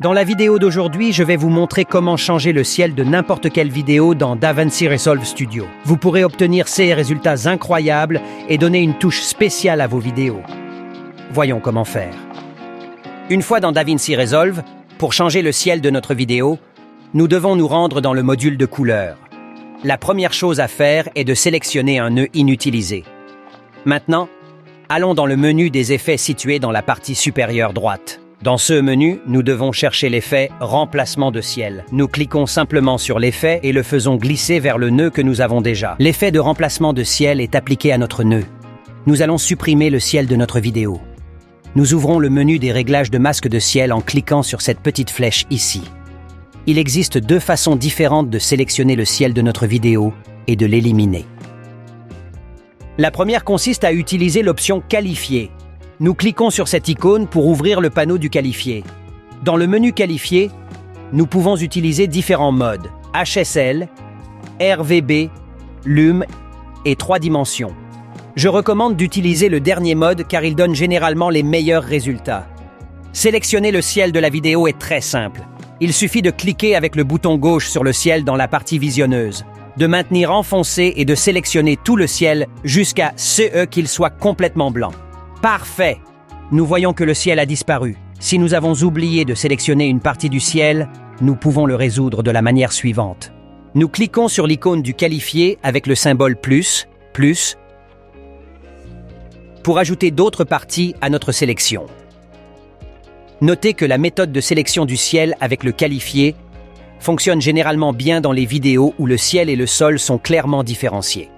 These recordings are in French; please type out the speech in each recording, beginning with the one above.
Dans la vidéo d'aujourd'hui, je vais vous montrer comment changer le ciel de n'importe quelle vidéo dans DaVinci Resolve Studio. Vous pourrez obtenir ces résultats incroyables et donner une touche spéciale à vos vidéos. Voyons comment faire. Une fois dans DaVinci Resolve, pour changer le ciel de notre vidéo, nous devons nous rendre dans le module de couleurs. La première chose à faire est de sélectionner un nœud inutilisé. Maintenant, allons dans le menu des effets situé dans la partie supérieure droite. Dans ce menu, nous devons chercher l'effet « Remplacement de ciel ». Nous cliquons simplement sur l'effet et le faisons glisser vers le nœud que nous avons déjà. L'effet de remplacement de ciel est appliqué à notre nœud. Nous allons supprimer le ciel de notre vidéo. Nous ouvrons le menu des réglages de masque de ciel en cliquant sur cette petite flèche ici. Il existe deux façons différentes de sélectionner le ciel de notre vidéo et de l'éliminer. La première consiste à utiliser l'option « Qualifier ». Nous cliquons sur cette icône pour ouvrir le panneau du qualifié. Dans le menu qualifié, nous pouvons utiliser différents modes, HSL, RVB, Lume et 3 dimensions. Je recommande d'utiliser le dernier mode car il donne généralement les meilleurs résultats. Sélectionner le ciel de la vidéo est très simple. Il suffit de cliquer avec le bouton gauche sur le ciel dans la partie visionneuse, de maintenir enfoncé et de sélectionner tout le ciel jusqu'à ce qu'il soit complètement blanc. Parfait! Nous voyons que le ciel a disparu. Si nous avons oublié de sélectionner une partie du ciel, nous pouvons le résoudre de la manière suivante. Nous cliquons sur l'icône du qualifié avec le symbole plus, pour ajouter d'autres parties à notre sélection. Notez que la méthode de sélection du ciel avec le qualifié fonctionne généralement bien dans les vidéos où le ciel et le sol sont clairement différenciés.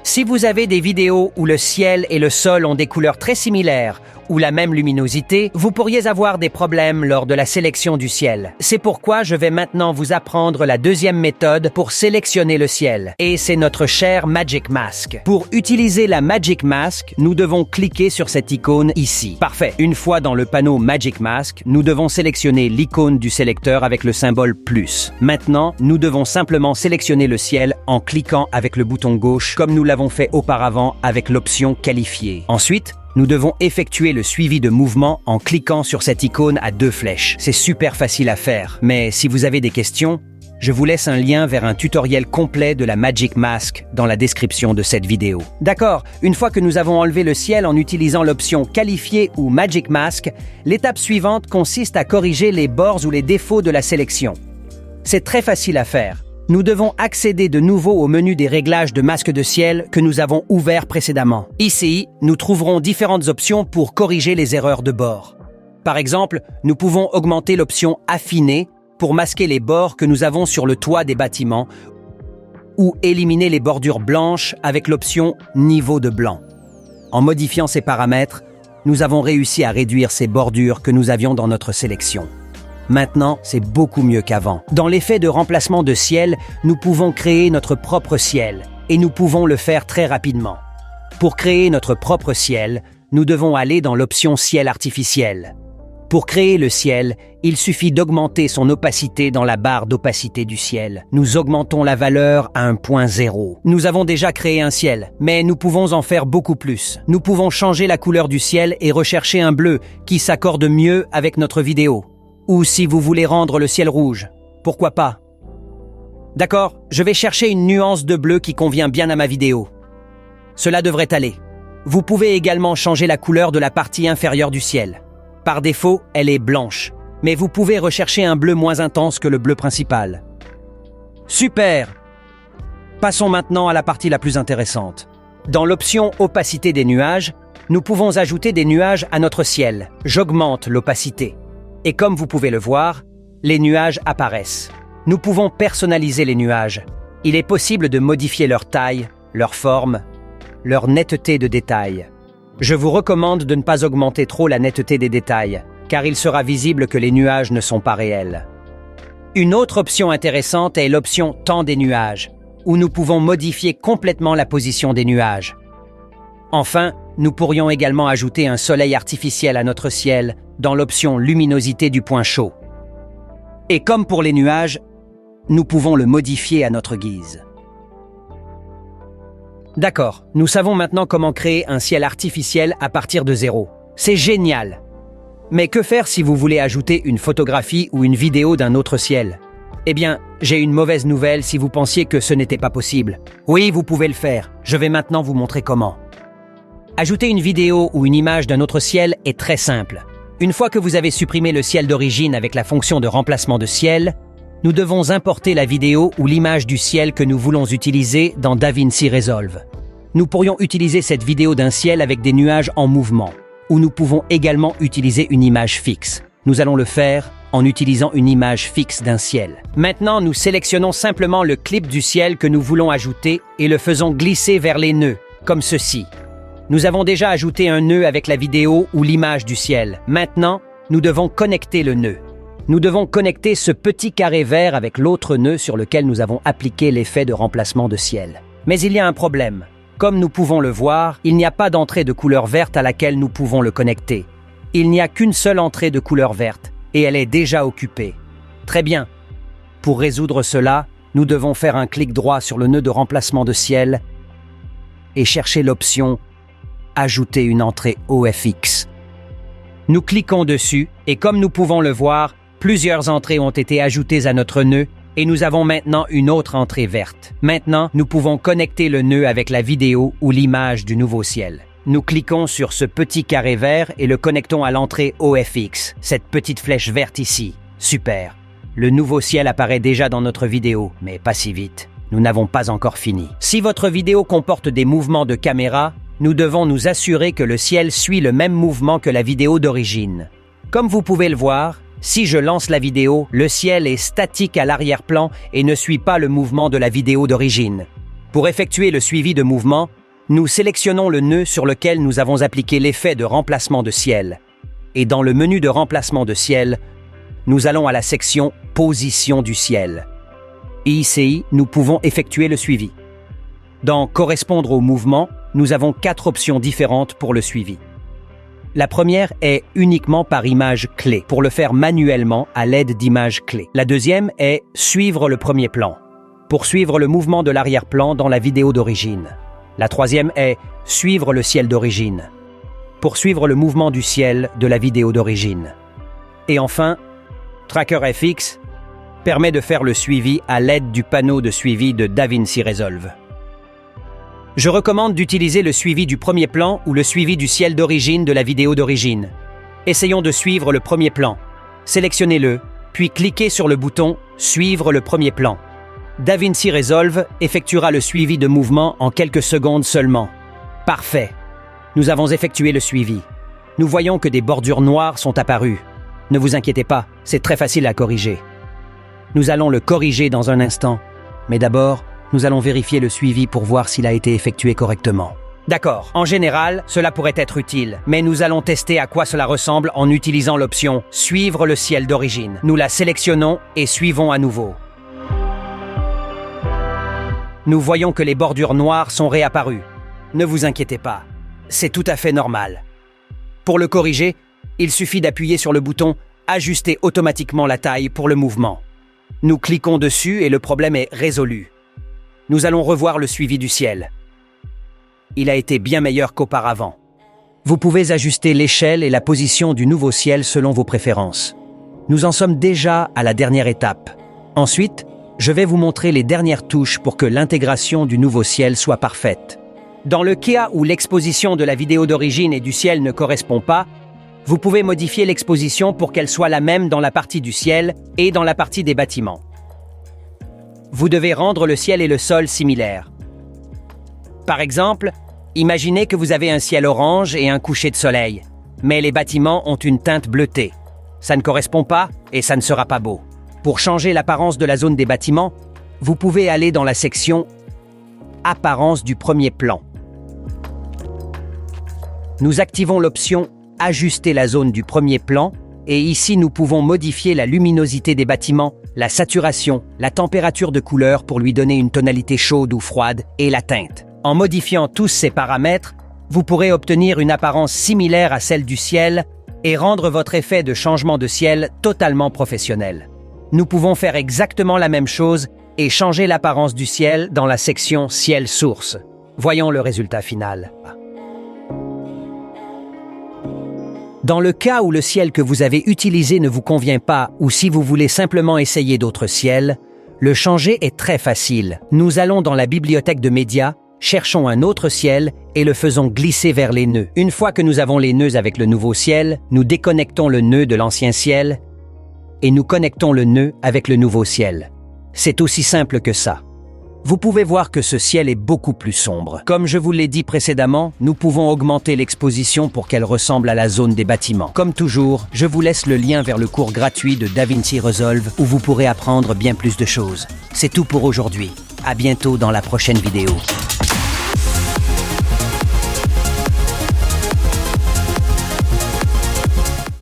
Si vous avez des vidéos où le ciel et le sol ont des couleurs très similaires ou la même luminosité, vous pourriez avoir des problèmes lors de la sélection du ciel. C'est pourquoi je vais maintenant vous apprendre la deuxième méthode pour sélectionner le ciel. Et c'est notre cher Magic Mask. Pour utiliser la Magic Mask, nous devons cliquer sur cette icône ici. Parfait. Une fois dans le panneau Magic Mask, nous devons sélectionner l'icône du sélecteur avec le symbole plus. Maintenant, nous devons simplement sélectionner le ciel en cliquant avec le bouton gauche comme nous l'avons fait auparavant avec l'option qualifier. Ensuite, nous devons effectuer le suivi de mouvement en cliquant sur cette icône à 2 flèches. C'est super facile à faire, mais si vous avez des questions, je vous laisse un lien vers un tutoriel complet de la Magic Mask dans la description de cette vidéo. D'accord, une fois que nous avons enlevé le ciel en utilisant l'option Qualifier ou Magic Mask, l'étape suivante consiste à corriger les bords ou les défauts de la sélection. C'est très facile à faire. Nous devons accéder de nouveau au menu des réglages de masque de ciel que nous avons ouvert précédemment. Ici, nous trouverons différentes options pour corriger les erreurs de bord. Par exemple, nous pouvons augmenter l'option Affiner pour masquer les bords que nous avons sur le toit des bâtiments ou éliminer les bordures blanches avec l'option Niveau de blanc. En modifiant ces paramètres, nous avons réussi à réduire ces bordures que nous avions dans notre sélection. Maintenant, c'est beaucoup mieux qu'avant. Dans l'effet de remplacement de ciel, nous pouvons créer notre propre ciel, et nous pouvons le faire très rapidement. Pour créer notre propre ciel, nous devons aller dans l'option ciel artificiel. Pour créer le ciel, il suffit d'augmenter son opacité dans la barre d'opacité du ciel. Nous augmentons la valeur à 1.0. Nous avons déjà créé un ciel, mais nous pouvons en faire beaucoup plus. Nous pouvons changer la couleur du ciel et rechercher un bleu qui s'accorde mieux avec notre vidéo. Ou si vous voulez rendre le ciel rouge, pourquoi pas? D'accord, je vais chercher une nuance de bleu qui convient bien à ma vidéo. Cela devrait aller. Vous pouvez également changer la couleur de la partie inférieure du ciel. Par défaut, elle est blanche, mais vous pouvez rechercher un bleu moins intense que le bleu principal. Super! Passons maintenant à la partie la plus intéressante. Dans l'option opacité des nuages, nous pouvons ajouter des nuages à notre ciel. J'augmente l'opacité. Et comme vous pouvez le voir, les nuages apparaissent. Nous pouvons personnaliser les nuages. Il est possible de modifier leur taille, leur forme, leur netteté de détail. Je vous recommande de ne pas augmenter trop la netteté des détails, car il sera visible que les nuages ne sont pas réels. Une autre option intéressante est l'option Temps des nuages, où nous pouvons modifier complètement la position des nuages. Enfin, nous pourrions également ajouter un soleil artificiel à notre ciel dans l'option Luminosité du point chaud. Et comme pour les nuages, nous pouvons le modifier à notre guise. D'accord, nous savons maintenant comment créer un ciel artificiel à partir de zéro. C'est génial! Mais que faire si vous voulez ajouter une photographie ou une vidéo d'un autre ciel? Eh bien, j'ai une mauvaise nouvelle si vous pensiez que ce n'était pas possible. Oui, vous pouvez le faire. Je vais maintenant vous montrer comment. Ajouter une vidéo ou une image d'un autre ciel est très simple. Une fois que vous avez supprimé le ciel d'origine avec la fonction de remplacement de ciel, nous devons importer la vidéo ou l'image du ciel que nous voulons utiliser dans DaVinci Resolve. Nous pourrions utiliser cette vidéo d'un ciel avec des nuages en mouvement, ou nous pouvons également utiliser une image fixe. Nous allons le faire en utilisant une image fixe d'un ciel. Maintenant, nous sélectionnons simplement le clip du ciel que nous voulons ajouter et le faisons glisser vers les nœuds, comme ceci. Nous avons déjà ajouté un nœud avec la vidéo ou l'image du ciel. Maintenant, nous devons connecter le nœud. Nous devons connecter ce petit carré vert avec l'autre nœud sur lequel nous avons appliqué l'effet de remplacement de ciel. Mais il y a un problème. Comme nous pouvons le voir, il n'y a pas d'entrée de couleur verte à laquelle nous pouvons le connecter. Il n'y a qu'une seule entrée de couleur verte, et elle est déjà occupée. Très bien. Pour résoudre cela, nous devons faire un clic droit sur le nœud de remplacement de ciel et chercher l'option « Ajouter une entrée OFX ». Nous cliquons dessus, et comme nous pouvons le voir, plusieurs entrées ont été ajoutées à notre nœud et nous avons maintenant une autre entrée verte. Maintenant, nous pouvons connecter le nœud avec la vidéo ou l'image du nouveau ciel. Nous cliquons sur ce petit carré vert et le connectons à l'entrée OFX, cette petite flèche verte ici. Super. Le nouveau ciel apparaît déjà dans notre vidéo, mais pas si vite. Nous n'avons pas encore fini. Si votre vidéo comporte des mouvements de caméra, nous devons nous assurer que le ciel suit le même mouvement que la vidéo d'origine. Comme vous pouvez le voir, si je lance la vidéo, le ciel est statique à l'arrière-plan et ne suit pas le mouvement de la vidéo d'origine. Pour effectuer le suivi de mouvement, nous sélectionnons le nœud sur lequel nous avons appliqué l'effet de remplacement de ciel. Et dans le menu de remplacement de ciel, nous allons à la section « Position du ciel ». Ici, nous pouvons effectuer le suivi. Dans « Correspondre au mouvement », nous avons 4 options différentes pour le suivi. La première est uniquement par image clé, pour le faire manuellement à l'aide d'images clés. La deuxième est « Suivre le premier plan », pour suivre le mouvement de l'arrière-plan dans la vidéo d'origine. La troisième est « Suivre le ciel d'origine », pour suivre le mouvement du ciel de la vidéo d'origine. Et enfin, Tracker FX permet de faire le suivi à l'aide du panneau de suivi de DaVinci Resolve. Je recommande d'utiliser le suivi du premier plan ou le suivi du ciel d'origine de la vidéo d'origine. Essayons de suivre le premier plan. Sélectionnez-le, puis cliquez sur le bouton « Suivre le premier plan ». DaVinci Resolve effectuera le suivi de mouvement en quelques secondes seulement. Parfait. Nous avons effectué le suivi. Nous voyons que des bordures noires sont apparues. Ne vous inquiétez pas, c'est très facile à corriger. Nous allons le corriger dans un instant, mais d'abord, nous allons vérifier le suivi pour voir s'il a été effectué correctement. D'accord, en général, cela pourrait être utile, mais nous allons tester à quoi cela ressemble en utilisant l'option « Suivre le ciel d'origine ». Nous la sélectionnons et suivons à nouveau. Nous voyons que les bordures noires sont réapparues. Ne vous inquiétez pas, c'est tout à fait normal. Pour le corriger, il suffit d'appuyer sur le bouton « Ajuster automatiquement la taille pour le mouvement ». Nous cliquons dessus et le problème est résolu. Nous allons revoir le suivi du ciel. Il a été bien meilleur qu'auparavant. Vous pouvez ajuster l'échelle et la position du nouveau ciel selon vos préférences. Nous en sommes déjà à la dernière étape. Ensuite, je vais vous montrer les dernières touches pour que l'intégration du nouveau ciel soit parfaite. Dans le cas où l'exposition de la vidéo d'origine et du ciel ne correspond pas, vous pouvez modifier l'exposition pour qu'elle soit la même dans la partie du ciel et dans la partie des bâtiments. Vous devez rendre le ciel et le sol similaires. Par exemple, imaginez que vous avez un ciel orange et un coucher de soleil, mais les bâtiments ont une teinte bleutée. Ça ne correspond pas et ça ne sera pas beau. Pour changer l'apparence de la zone des bâtiments, vous pouvez aller dans la section « Apparence du premier plan ». Nous activons l'option « Ajuster la zone du premier plan » et ici nous pouvons modifier la luminosité des bâtiments, la saturation, la température de couleur pour lui donner une tonalité chaude ou froide et la teinte. En modifiant tous ces paramètres, vous pourrez obtenir une apparence similaire à celle du ciel et rendre votre effet de changement de ciel totalement professionnel. Nous pouvons faire exactement la même chose et changer l'apparence du ciel dans la section Ciel source. Voyons le résultat final. Dans le cas où le ciel que vous avez utilisé ne vous convient pas ou si vous voulez simplement essayer d'autres ciels, le changer est très facile. Nous allons dans la bibliothèque de médias, cherchons un autre ciel et le faisons glisser vers les nœuds. Une fois que nous avons les nœuds avec le nouveau ciel, nous déconnectons le nœud de l'ancien ciel et nous connectons le nœud avec le nouveau ciel. C'est aussi simple que ça. Vous pouvez voir que ce ciel est beaucoup plus sombre. Comme je vous l'ai dit précédemment, nous pouvons augmenter l'exposition pour qu'elle ressemble à la zone des bâtiments. Comme toujours, je vous laisse le lien vers le cours gratuit de DaVinci Resolve où vous pourrez apprendre bien plus de choses. C'est tout pour aujourd'hui. À bientôt dans la prochaine vidéo.